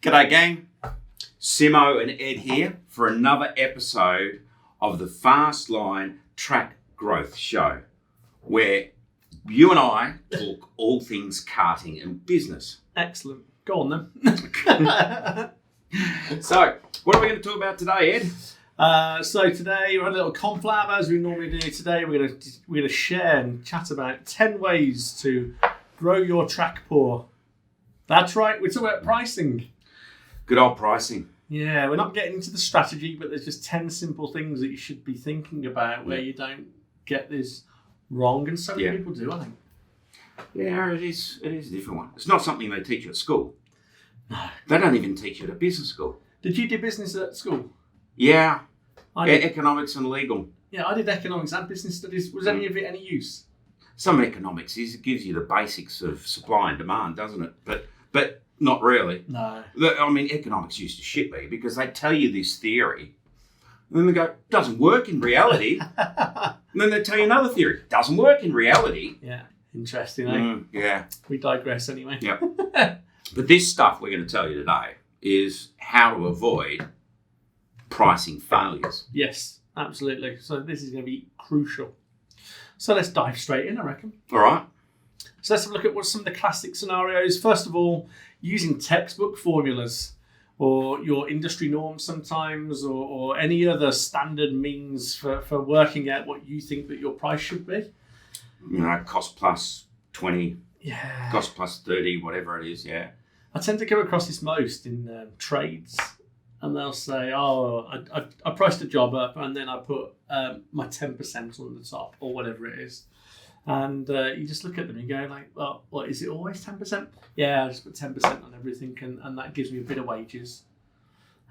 G'day gang, Simo and Ed here for another episode of the Fast Line Track Growth Show, where you and I talk all things karting and business. Excellent. Go on then. So, what are we going to talk about today, Ed? So today we're a little conflab as we normally do. Today we're going to share and chat about 10 ways to grow your track pool. That's right, we're talking about pricing. Good old pricing. Yeah, we're not getting into the strategy, but there's just 10 simple things that you should be thinking about where you don't get this wrong, and so many people do, I think. Yeah, it is a different one. It's not something they teach you at school. No. They don't even teach you at a business school. Did you do business at school? Yeah, I did. Economics and legal. Yeah, I did economics and business studies. Was any of it any use? Some economics gives you the basics of supply and demand, doesn't it? But not really. No. I mean, economics used to shit me because they tell you this theory, and then they go, doesn't work in reality. And then they tell you another theory, doesn't work in reality. Yeah, interesting, eh? Yeah. We digress anyway. Yep. But this stuff we're going to tell you today is how to avoid pricing failures. Yes, absolutely. So this is going to be crucial. So let's dive straight in, I reckon. All right. So let's have a look at what some of the classic scenarios. First of all, using textbook formulas or your industry norms sometimes, or any other standard means for working out what you think that your price should be. You know, cost plus 20, Yeah. cost plus 30, whatever it is, yeah. I tend to come across this most in trades, and they'll say, oh, I priced a job up and then I put my 10% on the top, or whatever it is. And you just look at them and you go like, well, what, is it always 10%? Yeah, I just put 10% on everything, and that gives me a bit of wages.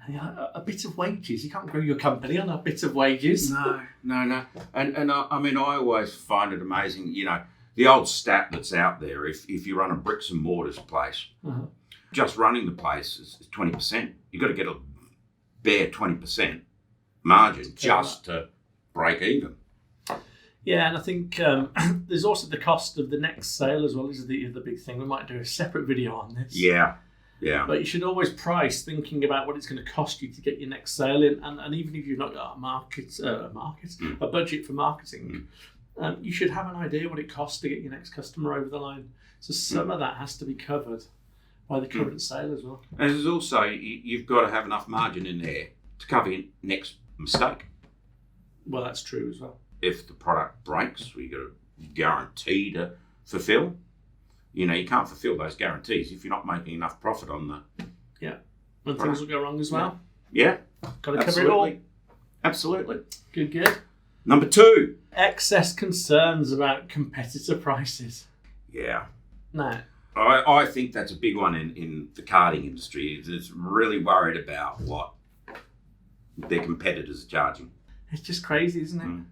And you're like, a bit of wages? You can't grow your company on a bit of wages. No. And I mean, I always find it amazing, you know, the old stat that's out there, if you run a bricks and mortars place, just running the place is 20%. You've got to get a bare 20% margin just to break even. Yeah, and I think there's also the cost of the next sale as well. This is the big thing. We might do a separate video on this. Yeah. But you should always price thinking about what it's going to cost you to get your next sale in. And even if you've not got a budget for marketing, you should have an idea what it costs to get your next customer over the line. So some of that has to be covered by the current sale as well. And there's also, you've got to have enough margin in there to cover your next mistake. Well, that's true as well. If the product breaks, you've got a guarantee to fulfill. You know, you can't fulfill those guarantees if you're not making enough profit on the... Yeah, and things will go wrong as well. Yeah. Got to cover it all. Absolutely. Good. Number 2. Excess concerns about competitor prices. Yeah. No. I think that's a big one in the karting industry. It's really worried about what their competitors are charging. It's just crazy, isn't it?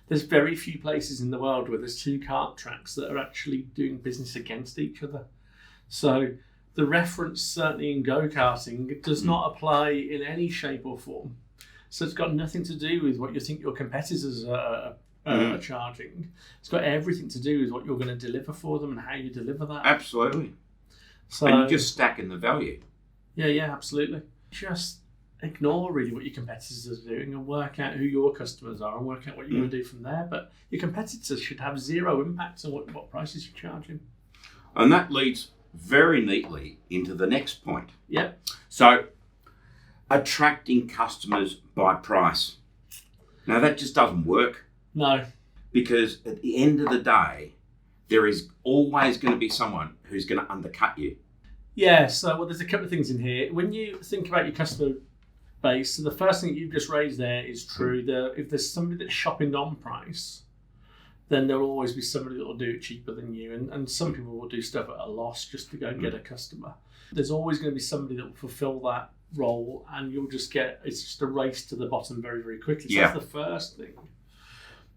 There's very few places in the world where there's 2 kart tracks that are actually doing business against each other. So the reference, certainly in go-karting, does not apply in any shape or form. So it's got nothing to do with what you think your competitors are charging. It's got everything to do with what you're going to deliver for them and how you deliver that. Absolutely. So, and you're just stacking the value. Yeah, absolutely. Just ignore really what your competitors are doing and work out who your customers are and work out what you're going to do from there. But your competitors should have zero impact on what prices you're charging. And that leads very neatly into the next point. Yep. So, attracting customers by price. Now, that just doesn't work. No. Because at the end of the day, there is always going to be someone who's going to undercut you. Yeah, so there's a couple of things in here. When you think about your customer base, so the first thing that you've just raised there is true. If there's somebody that's shopping on price, then there'll always be somebody that will do it cheaper than you. And some people will do stuff at a loss just to go and get a customer. There's always going to be somebody that will fulfill that role, and it's just a race to the bottom very, very quickly. So that's the first thing.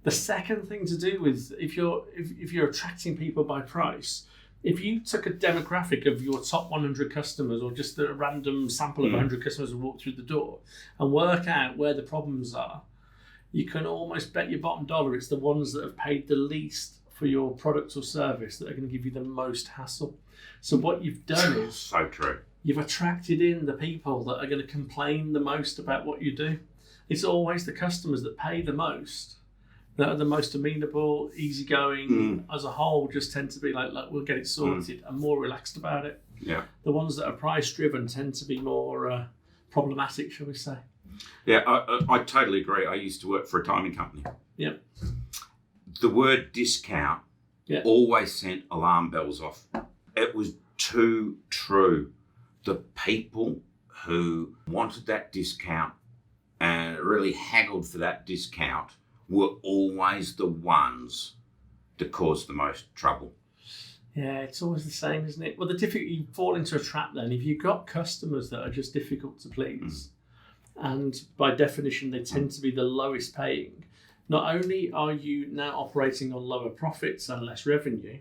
The second thing to do with if you're attracting people by price, if you took a demographic of your top 100 customers, or just a random sample of 100 customers who walk through the door, and work out where the problems are, you can almost bet your bottom dollar it's the ones that have paid the least for your product or service that are going to give you the most hassle. So what you've done is... So true. you've attracted in the people that are going to complain the most about what you do. It's always the customers that pay the most, that are the most amenable, easygoing, as a whole, just tend to be like, look, we'll get it sorted, and more relaxed about it. Yeah. The ones that are price driven tend to be more problematic, shall we say. Yeah, I totally agree. I used to work for a timing company. Yep. The word discount always sent alarm bells off. It was too true. The people who wanted that discount and really haggled for that discount were always the ones that caused the most trouble. Yeah, it's always the same, isn't it? Well, you fall into a trap then. If you've got customers that are just difficult to please, and by definition they tend to be the lowest paying, not only are you now operating on lower profits and less revenue,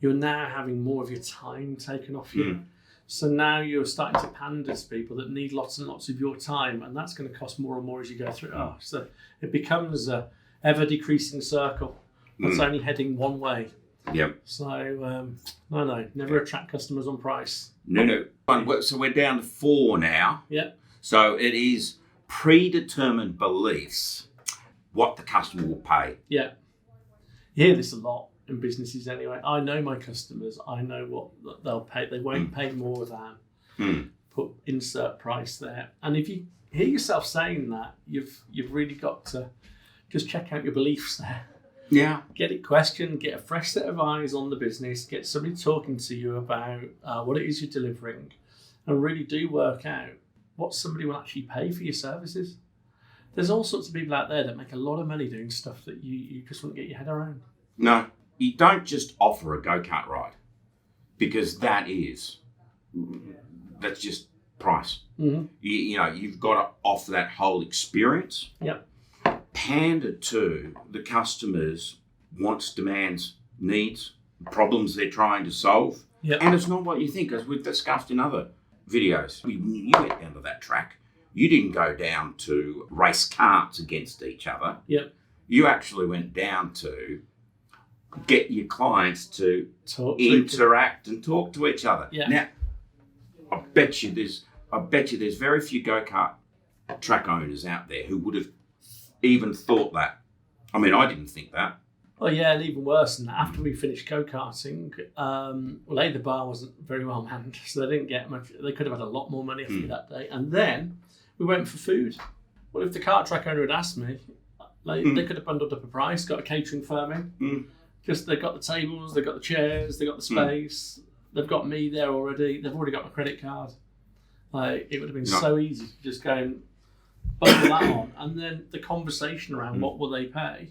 you're now having more of your time taken off you. So now you're starting to pander to people that need lots and lots of your time, and that's going to cost more and more as you go through. So it becomes a ever decreasing circle that's only heading one way. Yep. So no, never attract customers on price. No. So we're down to 4 now. Yeah. So it is predetermined beliefs what the customer will pay. Yeah. You hear this a lot in businesses anyway. I know my customers. I know what they'll pay. They won't pay more than put insert price there. And if you hear yourself saying that, you've really got to just check out your beliefs there. Yeah. Get it questioned, get a fresh set of eyes on the business, get somebody talking to you about what it is you're delivering, and really do work out what somebody will actually pay for your services. There's all sorts of people out there that make a lot of money doing stuff that you just wouldn't get your head around. No, you don't just offer a go-kart ride, because that's just price. You've got to offer that whole experience. Yep. Pander to the customers' wants, demands, needs, problems they're trying to solve. Yep. And it's not what you think, as we've discussed in other videos. When you went down to that track, you didn't go down to race karts against each other. Yep. You actually went down to get your clients to interact and talk to each other. Yeah. Now, I bet you there's very few go-kart track owners out there who would have even thought that. I mean, I didn't think that. Well, yeah, and even worse than that, after we finished go-karting, the bar wasn't very well manned, so they didn't get much. They could have had a lot more money off me that day. And then we went for food. Well, if the kart track owner had asked me, they could have bundled up a price, got a catering firm in. Just they've got the tables, they've got the chairs, they've got the space, they've got me there already, they've already got my credit card. It would have been so easy to just go and bundle that on, and then the conversation around what will they pay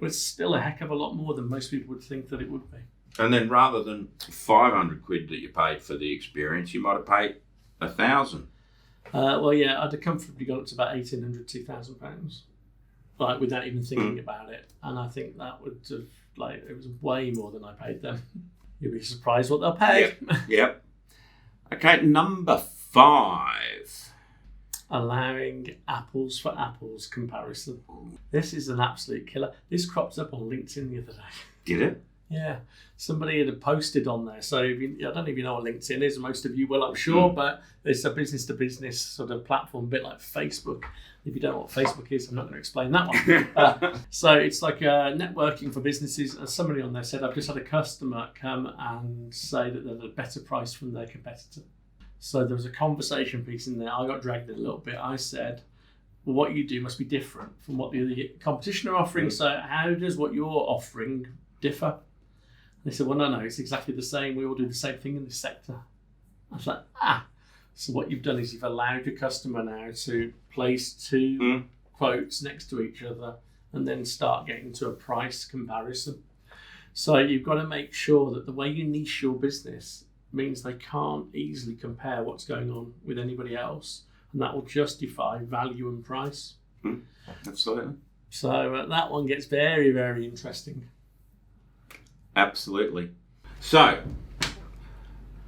was still a heck of a lot more than most people would think that it would be. And then rather than 500 quid that you paid for the experience, you might have paid 1,000. Well, yeah, I'd have comfortably gone up to about £1,800, £2,000, without even thinking about it. And I think that would have, it was way more than I paid them. You'd be surprised what they'll pay. Yep. Okay, number 5. Allowing apples for apples comparison. This is an absolute killer. This cropped up on LinkedIn the other day. Did it? Yeah. Somebody had posted on there. So I don't know if you know what LinkedIn is. Most of you will, I'm sure, but it's a business-to-business sort of platform, a bit like Facebook. If you don't know what Facebook is, I'm not going to explain that one. So it's like networking for businesses. And somebody on there said, I've just had a customer come and say that they're at a better price from their competitor. So there was a conversation piece in there. I got dragged in a little bit. I said, well, what you do must be different from what the competition are offering. So how does what you're offering differ? And they said, well, no, it's exactly the same. We all do the same thing in this sector. I was like, So what you've done is you've allowed your customer now to place 2 quotes next to each other and then start getting to a price comparison. So you've got to make sure that the way you niche your business means they can't easily compare what's going on with anybody else, and that will justify value and price. Absolutely. So that one gets very, very interesting. Absolutely. So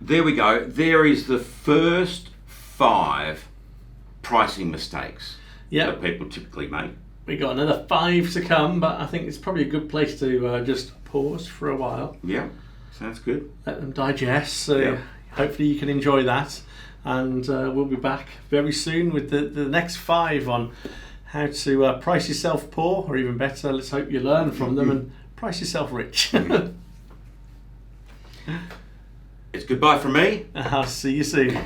there we go. There is the first 5 pricing mistakes that people typically make. We got another 5 to come, but I think it's probably a good place to just pause for a while. Yeah. Sounds good. Let them digest. So hopefully you can enjoy that. And we'll be back very soon with the next 5 on how to price yourself poor, or even better, let's hope you learn from them and price yourself rich. It's goodbye from me. I'll see you soon.